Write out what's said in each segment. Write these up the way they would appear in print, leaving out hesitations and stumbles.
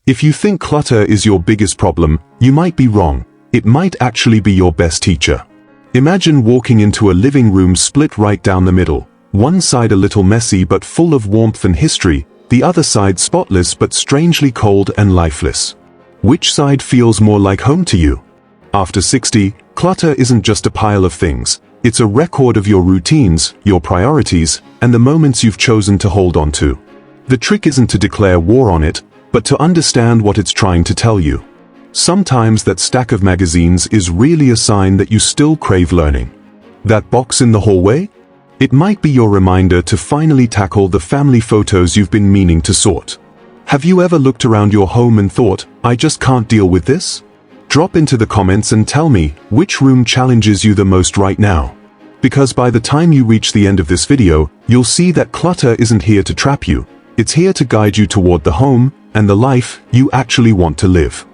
If you think clutter is your biggest problem, you might be wrong. It might actually be your best teacher. Imagine walking into a living room split right down the middle. One side a little messy but full of warmth and history, the other side spotless but strangely cold and lifeless. Which side feels more like home to you? After 60, clutter isn't just a pile of things. It's a record of your routines, your priorities, and the moments you've chosen to hold on to. The trick isn't to declare war on it, but to understand what it's trying to tell you. Sometimes that stack of magazines is really a sign that you still crave learning. That box in the hallway? It might be your reminder to finally tackle the family photos you've been meaning to sort. Have you ever looked around your home and thought, I just can't deal with this? Drop into the comments and tell me which room challenges you the most right now. Because by the time you reach the end of this video, you'll see that clutter isn't here to trap you. It's here to guide you toward the home and the life you actually want to live.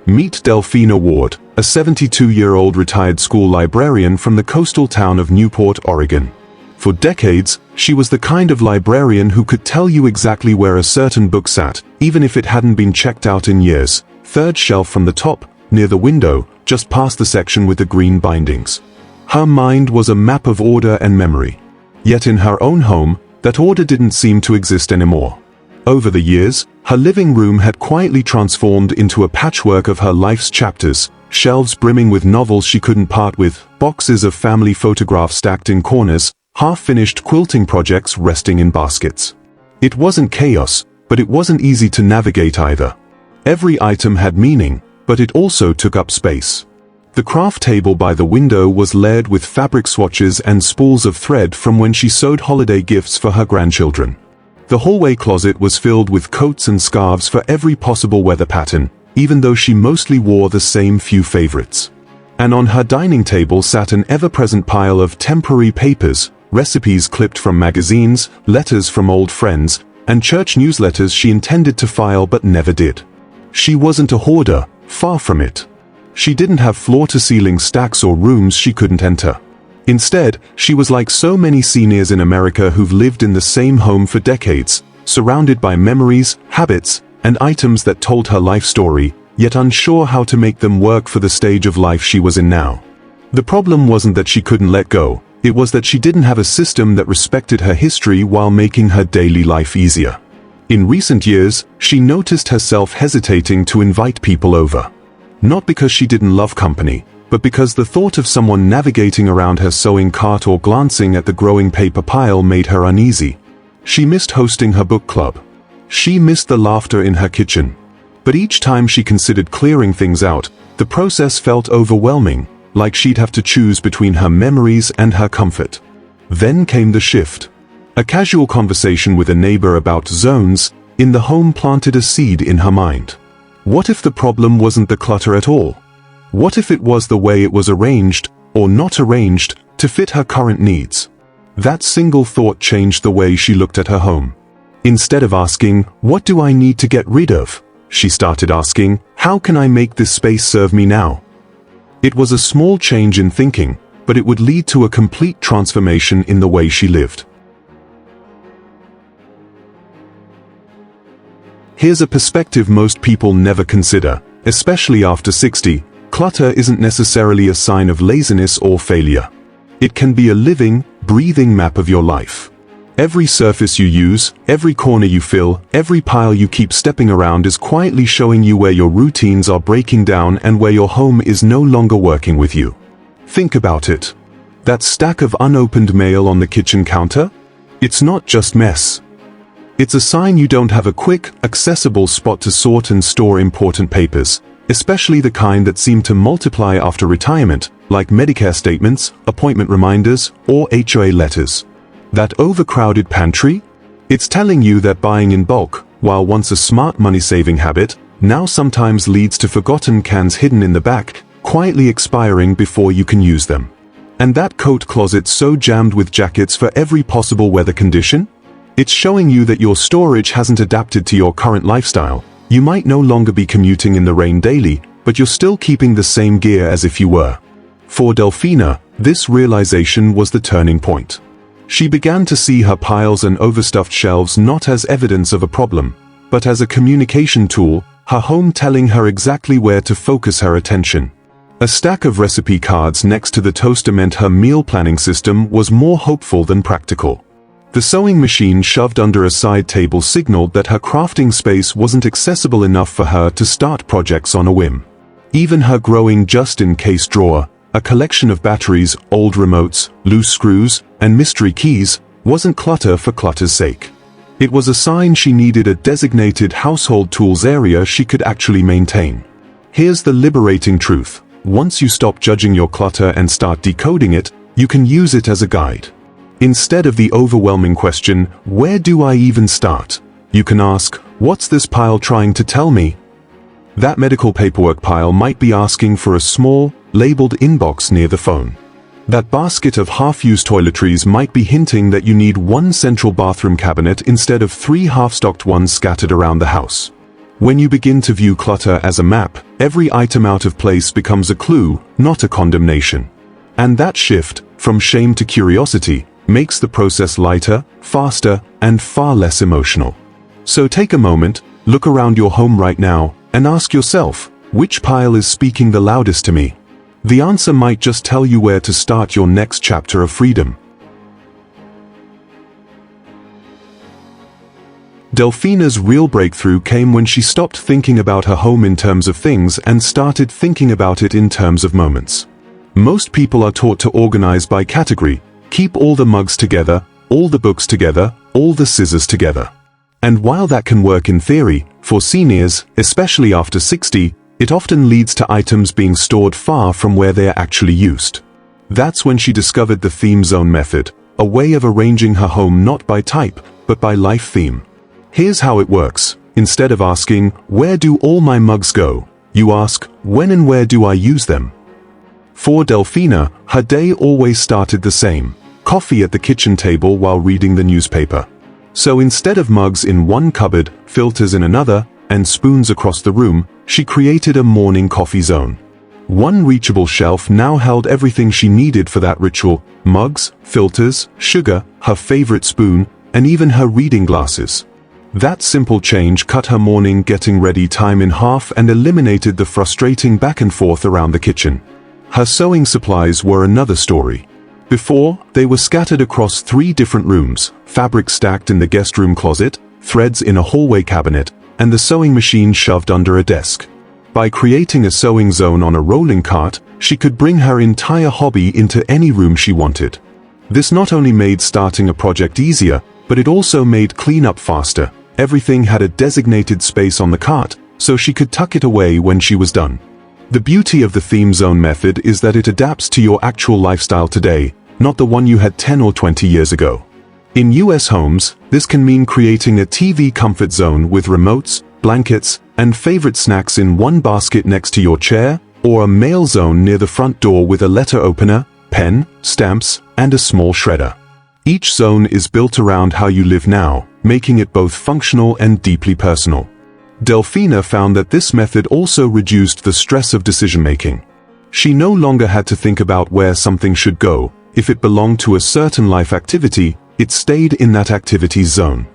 Meet Delphina Ward, a 72-year-old retired school librarian from the coastal town of Newport, Oregon. For decades, she was the kind of librarian who could tell you exactly where a certain book sat, even if it hadn't been checked out in years. Third shelf from the top, near the window, just past the section with the green bindings. Her mind was a map of order and memory. Yet in her own home, that order didn't seem to exist anymore. Over the years, her living room had quietly transformed into a patchwork of her life's chapters, shelves brimming with novels she couldn't part with, boxes of family photographs stacked in corners, half-finished quilting projects resting in baskets. It wasn't chaos, but it wasn't easy to navigate either. Every item had meaning, but it also took up space. The craft table by the window was layered with fabric swatches and spools of thread from when she sewed holiday gifts for her grandchildren. The hallway closet was filled with coats and scarves for every possible weather pattern, even though she mostly wore the same few favorites. And on her dining table sat an ever-present pile of temporary papers, recipes clipped from magazines, letters from old friends, and church newsletters she intended to file but never did. She wasn't a hoarder, far from it. She didn't have floor-to-ceiling stacks or rooms she couldn't enter. Instead, she was like so many seniors in America who've lived in the same home for decades, surrounded by memories, habits, and items that told her life story, yet unsure how to make them work for the stage of life she was in now. The problem wasn't that she couldn't let go, it was that she didn't have a system that respected her history while making her daily life easier. In recent years, she noticed herself hesitating to invite people over. Not because she didn't love company, but because the thought of someone navigating around her sewing cart or glancing at the growing paper pile made her uneasy. She missed hosting her book club. She missed the laughter in her kitchen. But each time she considered clearing things out, the process felt overwhelming, like she'd have to choose between her memories and her comfort. Then came the shift. A casual conversation with a neighbor about zones in the home planted a seed in her mind. What if the problem wasn't the clutter at all? What if it was the way it was arranged, or not arranged, to fit her current needs? That single thought changed the way she looked at her home. Instead of asking, what do I need to get rid of? She started asking, how can I make this space serve me now? It was a small change in thinking, but it would lead to a complete transformation in the way she lived. Here's a perspective most people never consider, especially after 60. Clutter isn't necessarily a sign of laziness or failure. It can be a living, breathing map of your life. Every surface you use, every corner you fill, every pile you keep stepping around is quietly showing you where your routines are breaking down and where your home is no longer working with you. Think about it. That stack of unopened mail on the kitchen counter? It's not just mess. It's a sign you don't have a quick, accessible spot to sort and store important papers, especially the kind that seem to multiply after retirement, like Medicare statements, appointment reminders, or HOA letters. That overcrowded pantry? It's telling you that buying in bulk, while once a smart money-saving habit, now sometimes leads to forgotten cans hidden in the back, quietly expiring before you can use them. And that coat closet so jammed with jackets for every possible weather condition? It's showing you that your storage hasn't adapted to your current lifestyle. You might no longer be commuting in the rain daily, but you're still keeping the same gear as if you were. For Delphina, this realization was the turning point. She began to see her piles and overstuffed shelves not as evidence of a problem, but as a communication tool, her home telling her exactly where to focus her attention. A stack of recipe cards next to the toaster meant her meal planning system was more hopeful than practical. The sewing machine shoved under a side table signaled that her crafting space wasn't accessible enough for her to start projects on a whim. Even her growing just-in-case drawer, a collection of batteries, old remotes, loose screws, and mystery keys, wasn't clutter for clutter's sake. It was a sign she needed a designated household tools area she could actually maintain. Here's the liberating truth. Once you stop judging your clutter and start decoding it, you can use it as a guide. Instead of the overwhelming question, where do I even start? You can ask, what's this pile trying to tell me? That medical paperwork pile might be asking for a small, labeled inbox near the phone. That basket of half-used toiletries might be hinting that you need one central bathroom cabinet instead of 3 half-stocked ones scattered around the house. When you begin to view clutter as a map, every item out of place becomes a clue, not a condemnation. And that shift, from shame to curiosity, makes the process lighter, faster, and far less emotional. So take a moment, look around your home right now, and ask yourself, which pile is speaking the loudest to me? The answer might just tell you where to start your next chapter of freedom. Delphina's real breakthrough came when she stopped thinking about her home in terms of things and started thinking about it in terms of moments. Most people are taught to organize by category. Keep all the mugs together, all the books together, all the scissors together. And while that can work in theory, for seniors, especially after 60, it often leads to items being stored far from where they are actually used. That's when she discovered the theme zone method, a way of arranging her home not by type, but by life theme. Here's how it works. Instead of asking, where do all my mugs go? You ask, when and where do I use them? For Delphina, her day always started the same. Coffee at the kitchen table while reading the newspaper. So instead of mugs in one cupboard, filters in another, and spoons across the room, she created a morning coffee zone. One reachable shelf now held everything she needed for that ritual: mugs, filters, sugar, her favorite spoon, and even her reading glasses. That simple change cut her morning getting ready time in half and eliminated the frustrating back and forth around the kitchen. Her sewing supplies were another story. Before, they were scattered across 3 different rooms, fabric stacked in the guest room closet, threads in a hallway cabinet, and the sewing machine shoved under a desk. By creating a sewing zone on a rolling cart, she could bring her entire hobby into any room she wanted. This not only made starting a project easier, but it also made cleanup faster. Everything had a designated space on the cart, so she could tuck it away when she was done. The beauty of the theme zone method is that it adapts to your actual lifestyle today, not the one you had 10 or 20 years ago. In US homes, this can mean creating a TV comfort zone with remotes, blankets, and favorite snacks in one basket next to your chair, or a mail zone near the front door with a letter opener, pen, stamps, and a small shredder. Each zone is built around how you live now, making it both functional and deeply personal. Delphina found that this method also reduced the stress of decision-making. She no longer had to think about where something should go. If it belonged to a certain life activity, it stayed in that activity's zone.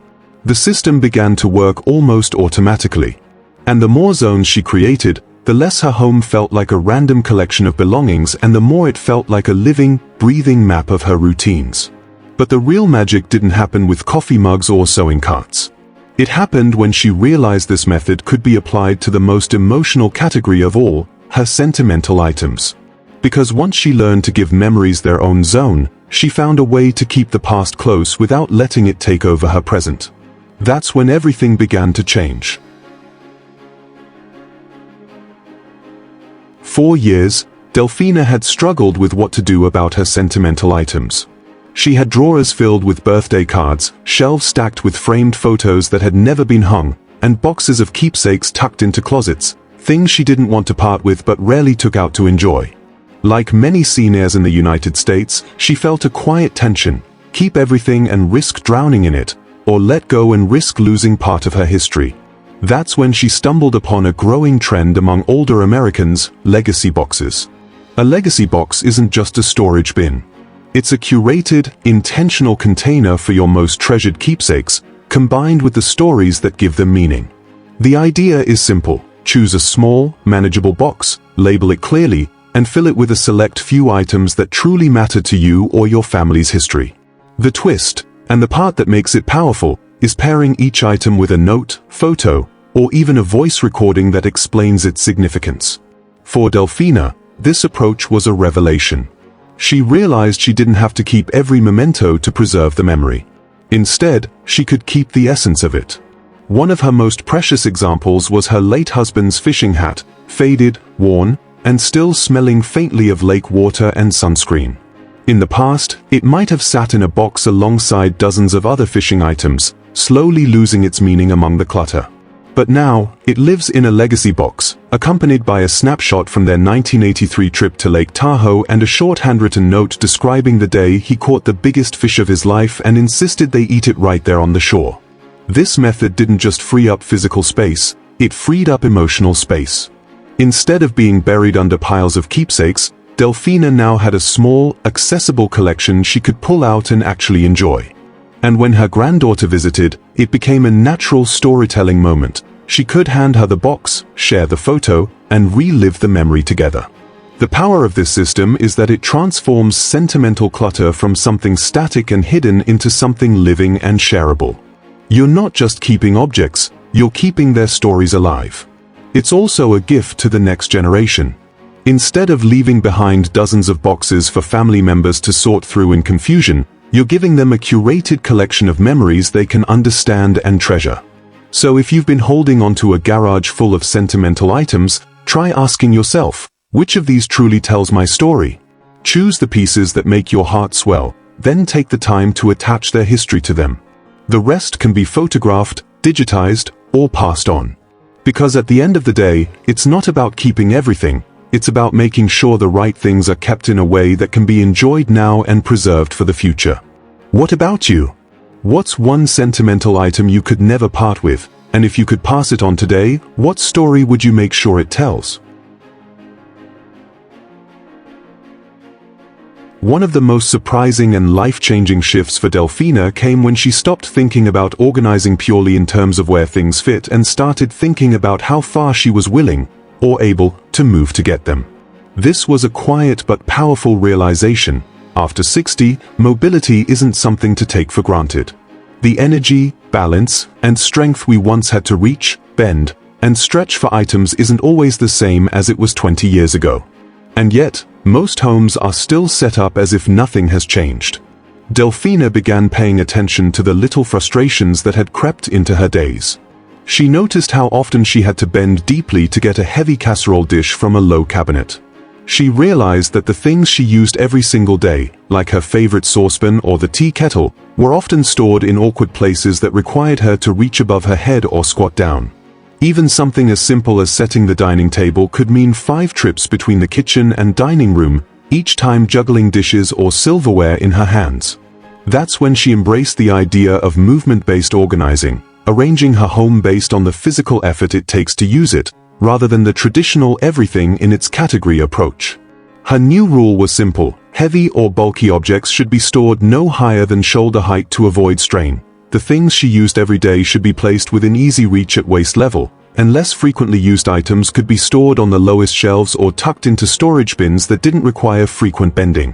The system began to work almost automatically. And the more zones she created, the less her home felt like a random collection of belongings and the more it felt like a living, breathing map of her routines. But the real magic didn't happen with coffee mugs or sewing carts. It happened when she realized this method could be applied to the most emotional category of all, her sentimental items. Because once she learned to give memories their own zone, she found a way to keep the past close without letting it take over her present. That's when everything began to change. For years, Delphina had struggled with what to do about her sentimental items. She had drawers filled with birthday cards, shelves stacked with framed photos that had never been hung, and boxes of keepsakes tucked into closets, things she didn't want to part with but rarely took out to enjoy. Like many seniors in the United States, she felt a quiet tension: keep everything and risk drowning in it, or let go and risk losing part of her history. That's when she stumbled upon a growing trend among older Americans: legacy boxes. A legacy box isn't just a storage bin. It's a curated, intentional container for your most treasured keepsakes, combined with the stories that give them meaning. The idea is simple. Choose a small, manageable box, label it clearly, and fill it with a select few items that truly matter to you or your family's history. The twist, and the part that makes it powerful, is pairing each item with a note, photo, or even a voice recording that explains its significance. For Delphina, this approach was a revelation. She realized she didn't have to keep every memento to preserve the memory. Instead, she could keep the essence of it. One of her most precious examples was her late husband's fishing hat, faded, worn, and still smelling faintly of lake water and sunscreen. In the past, it might have sat in a box alongside dozens of other fishing items, slowly losing its meaning among the clutter. But now, it lives in a legacy box, accompanied by a snapshot from their 1983 trip to Lake Tahoe and a short handwritten note describing the day he caught the biggest fish of his life and insisted they eat it right there on the shore. This method didn't just free up physical space, it freed up emotional space. Instead of being buried under piles of keepsakes, Delphina now had a small, accessible collection she could pull out and actually enjoy. And when her granddaughter visited, it became a natural storytelling moment. She could hand her the box, share the photo, and relive the memory together. The power of this system is that it transforms sentimental clutter from something static and hidden into something living and shareable. You're not just keeping objects, you're keeping their stories alive. It's also a gift to the next generation. Instead of leaving behind dozens of boxes for family members to sort through in confusion, you're giving them a curated collection of memories they can understand and treasure. So if you've been holding onto a garage full of sentimental items, try asking yourself, which of these truly tells my story? Choose the pieces that make your heart swell, then take the time to attach their history to them. The rest can be photographed, digitized, or passed on. Because at the end of the day, it's not about keeping everything, it's about making sure the right things are kept in a way that can be enjoyed now and preserved for the future. What about you? What's one sentimental item you could never part with? And if you could pass it on today, what story would you make sure it tells? One of the most surprising and life-changing shifts for Delphina came when she stopped thinking about organizing purely in terms of where things fit and started thinking about how far she was willing, or able, to move to get them. This was a quiet but powerful realization. After 60, mobility isn't something to take for granted. The energy, balance, and strength we once had to reach, bend, and stretch for items isn't always the same as it was 20 years ago. And yet, most homes are still set up as if nothing has changed. Delphina began paying attention to the little frustrations that had crept into her days. She noticed how often she had to bend deeply to get a heavy casserole dish from a low cabinet. She realized that the things she used every single day, like her favorite saucepan or the tea kettle, were often stored in awkward places that required her to reach above her head or squat down. Even something as simple as setting the dining table could mean 5 trips between the kitchen and dining room, each time juggling dishes or silverware in her hands. That's when she embraced the idea of movement-based organizing, arranging her home based on the physical effort it takes to use it, rather than the traditional everything in its category approach. Her new rule was simple: heavy or bulky objects should be stored no higher than shoulder height to avoid strain. The things she used every day should be placed within easy reach at waist level, and less frequently used items could be stored on the lowest shelves or tucked into storage bins that didn't require frequent bending.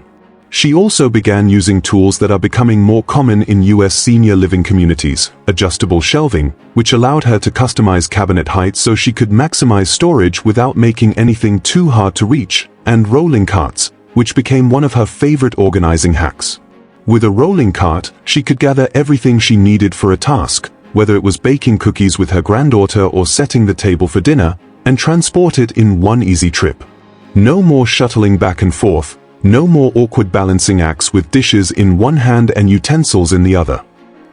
She also began using tools that are becoming more common in US senior living communities: adjustable shelving, which allowed her to customize cabinet heights so she could maximize storage without making anything too hard to reach, and rolling carts, which became one of her favorite organizing hacks. With a rolling cart, she could gather everything she needed for a task, whether it was baking cookies with her granddaughter or setting the table for dinner, and transport it in one easy trip. No more shuttling back and forth, no more awkward balancing acts with dishes in one hand and utensils in the other.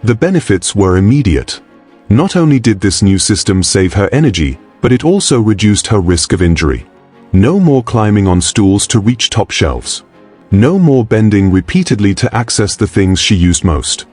The benefits were immediate. Not only did this new system save her energy, but it also reduced her risk of injury. No more climbing on stools to reach top shelves. No more bending repeatedly to access the things she used most.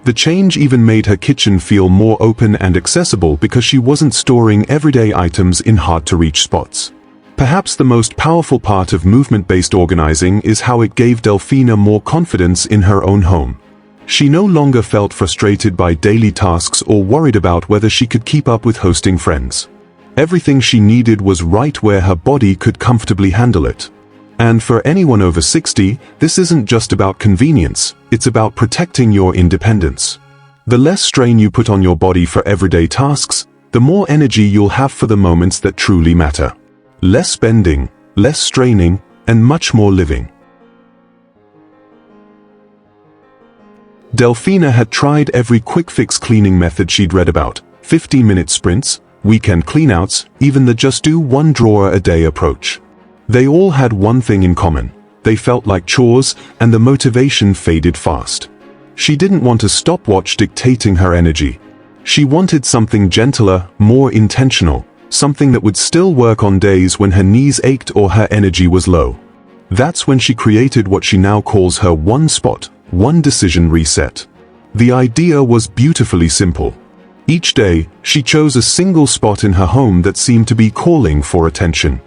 The change even made her kitchen feel more open and accessible because she wasn't storing everyday items in hard-to-reach spots. Perhaps the most powerful part of movement-based organizing is how it gave Delphina more confidence in her own home. She no longer felt frustrated by daily tasks or worried about whether she could keep up with hosting friends. Everything she needed was right where her body could comfortably handle it. And for anyone over 60, this isn't just about convenience, it's about protecting your independence. The less strain you put on your body for everyday tasks, the more energy you'll have for the moments that truly matter. Less spending, less straining, and much more living. Delphina had tried every quick-fix cleaning method she'd read about: 15-minute sprints, weekend cleanouts, even the just do one drawer a day approach. They all had one thing in common: they felt like chores, and the motivation faded fast. She didn't want a stopwatch dictating her energy. She wanted something gentler, more intentional, something that would still work on days when her knees ached or her energy was low. That's when she created what she now calls her one spot, one decision reset. The idea was beautifully simple. Each day, she chose a single spot in her home that seemed to be calling for attention.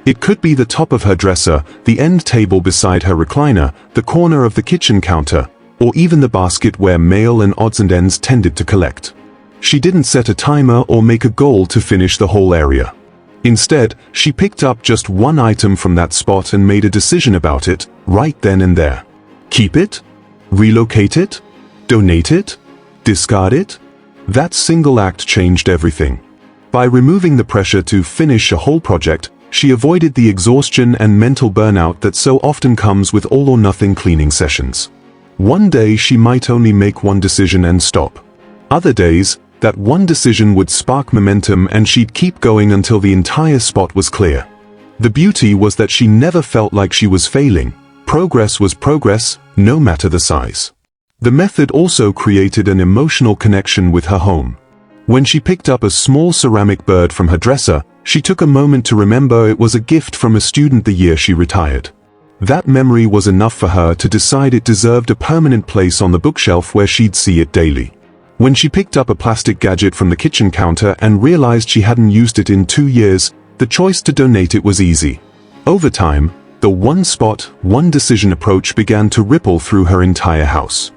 It could be the top of her dresser, the end table beside her recliner, the corner of the kitchen counter, or even the basket where mail and odds and ends tended to collect. She didn't set a timer or make a goal to finish the whole area. Instead, she picked up just one item from that spot and made a decision about it, right then and there. Keep it? Relocate it? Donate it? Discard it? That single act changed everything. By removing the pressure to finish a whole project, she avoided the exhaustion and mental burnout that so often comes with all-or-nothing cleaning sessions. One day she might only make one decision and stop. Other days, that one decision would spark momentum and she'd keep going until the entire spot was clear. The beauty was that she never felt like she was failing. Progress was progress, no matter the size. The method also created an emotional connection with her home. When she picked up a small ceramic bird from her dresser, she took a moment to remember it was a gift from a student the year she retired. That memory was enough for her to decide it deserved a permanent place on the bookshelf where she'd see it daily. When she picked up a plastic gadget from the kitchen counter and realized she hadn't used it in 2 years, the choice to donate it was easy. Over time, the one spot, one decision approach began to ripple through her entire house.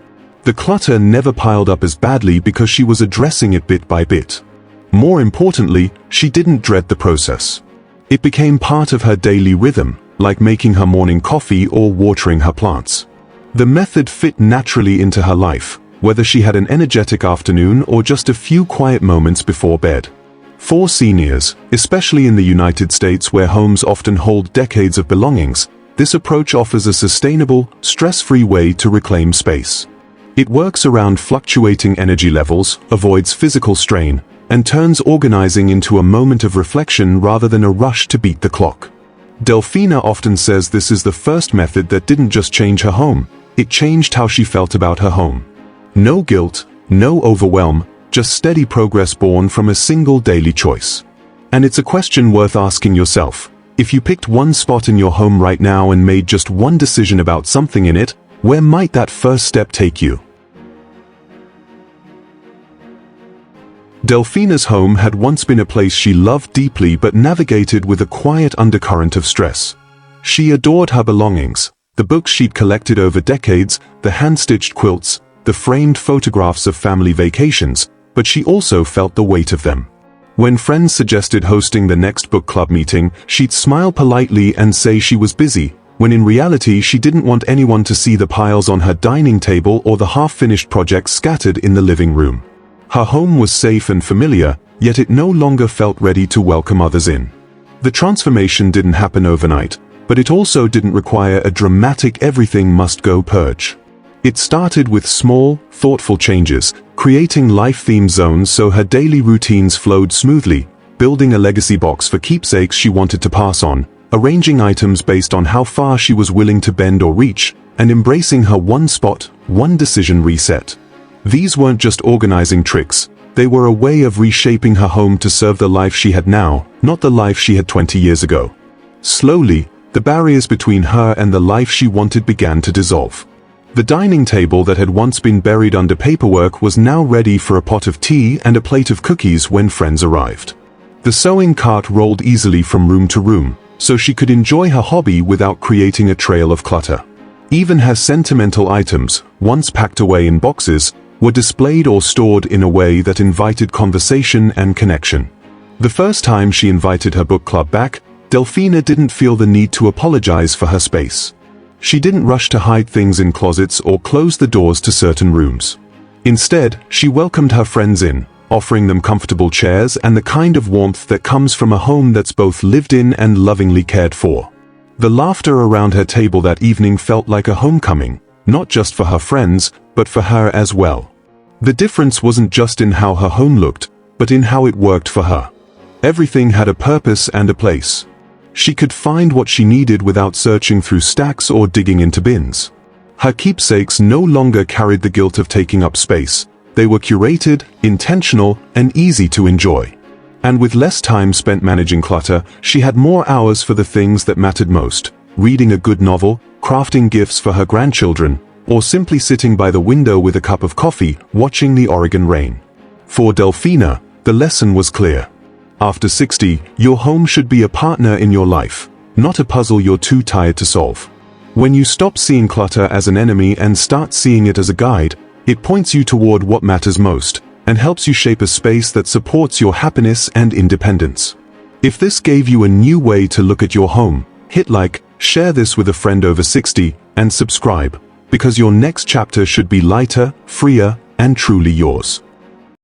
The clutter never piled up as badly because she was addressing it bit by bit. More importantly, she didn't dread the process. It became part of her daily rhythm, like making her morning coffee or watering her plants. The method fit naturally into her life, whether she had an energetic afternoon or just a few quiet moments before bed. For seniors, especially in the United States where homes often hold decades of belongings, this approach offers a sustainable, stress-free way to reclaim space. It works around fluctuating energy levels, avoids physical strain, and turns organizing into a moment of reflection rather than a rush to beat the clock. Delphina often says this is the first method that didn't just change her home, it changed how she felt about her home. No guilt, no overwhelm, just steady progress born from a single daily choice. And it's a question worth asking yourself. If you picked one spot in your home right now and made just one decision about something in it, where might that first step take you? Delphina's home had once been a place she loved deeply but navigated with a quiet undercurrent of stress. She adored her belongings, the books she'd collected over decades, the hand-stitched quilts, the framed photographs of family vacations, but she also felt the weight of them. When friends suggested hosting the next book club meeting, she'd smile politely and say she was busy, when in reality she didn't want anyone to see the piles on her dining table or the half-finished projects scattered in the living room. Her home was safe and familiar, yet it no longer felt ready to welcome others in. The transformation didn't happen overnight, but it also didn't require a dramatic everything-must-go purge. It started with small, thoughtful changes, creating life-themed zones so her daily routines flowed smoothly, building a legacy box for keepsakes she wanted to pass on, arranging items based on how far she was willing to bend or reach, and embracing her one spot, one decision reset. These weren't just organizing tricks, they were a way of reshaping her home to serve the life she had now, not the life she had 20 years ago. Slowly, the barriers between her and the life she wanted began to dissolve. The dining table that had once been buried under paperwork was now ready for a pot of tea and a plate of cookies when friends arrived. The sewing cart rolled easily from room to room, so she could enjoy her hobby without creating a trail of clutter. Even her sentimental items, once packed away in boxes, were displayed or stored in a way that invited conversation and connection. The first time she invited her book club back, Delphina didn't feel the need to apologize for her space. She didn't rush to hide things in closets or close the doors to certain rooms. Instead, she welcomed her friends in, offering them comfortable chairs and the kind of warmth that comes from a home that's both lived in and lovingly cared for. The laughter around her table that evening felt like a homecoming, not just for her friends, but for her as well. The difference wasn't just in how her home looked, but in how it worked for her. Everything had a purpose and a place. She could find what she needed without searching through stacks or digging into bins. Her keepsakes no longer carried the guilt of taking up space. They were curated, intentional, and easy to enjoy. And with less time spent managing clutter, she had more hours for the things that mattered most: reading a good novel, crafting gifts for her grandchildren, or simply sitting by the window with a cup of coffee, watching the Oregon rain. For Delphina, the lesson was clear. After 60, your home should be a partner in your life, not a puzzle you're too tired to solve. When you stop seeing clutter as an enemy and start seeing it as a guide, it points you toward what matters most, and helps you shape a space that supports your happiness and independence. If this gave you a new way to look at your home, hit like, share this with a friend over 60, and subscribe, because your next chapter should be lighter, freer, and truly yours.